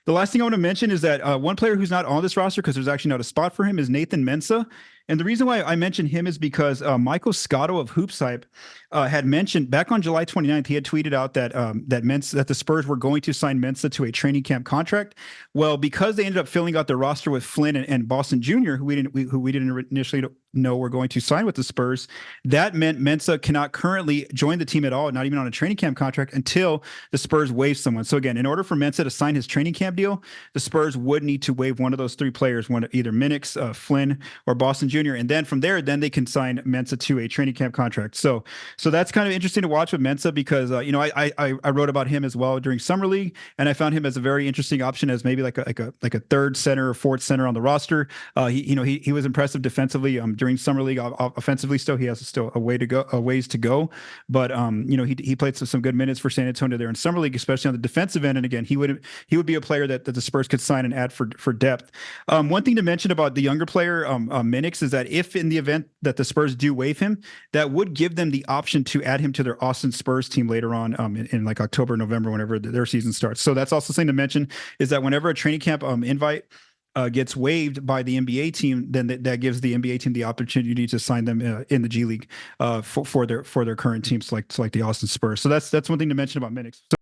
The last thing I want to mention is that one player who's not on this roster because there's actually not a spot for him is Nathan Mensah. And the reason why I mentioned him is because Michael Scotto of Hoops Hype had mentioned back on July 29th, he had tweeted out that that the Spurs were going to sign Mensah to a training camp contract. Well, because they ended up filling out their roster with Flynn and Boston Jr., who we didn't initially know were going to sign with the Spurs, that meant Mensah cannot currently join the team at all, not even on a training camp contract, until the Spurs waive someone. So again, in order for Mensah to sign his training camp deal, the Spurs would need to waive one of those three players, either Minix, Flynn, or Boston Jr. And then from there, then they can sign Mensah to a training camp contract. So that's kind of interesting to watch with Mensah because I wrote about him as well during summer league, and I found him as a very interesting option as maybe like a third center or fourth center on the roster. He was impressive defensively during summer league. Offensively, still he has a ways to go. But he played some good minutes for San Antonio there in summer league, especially on the defensive end. And again, he would be a player that the Spurs could sign and add for depth. One thing to mention about the younger player, Minix, is that if in the event that the Spurs do waive him, that would give them the option to add him to their Austin Spurs team later on in like October, November, whenever their season starts. So that's also something to mention, is that whenever a training camp invite gets waived by the NBA team, then that gives the NBA team the opportunity to sign them in the G League for their current teams, like the Austin Spurs. So that's one thing to mention about Minix.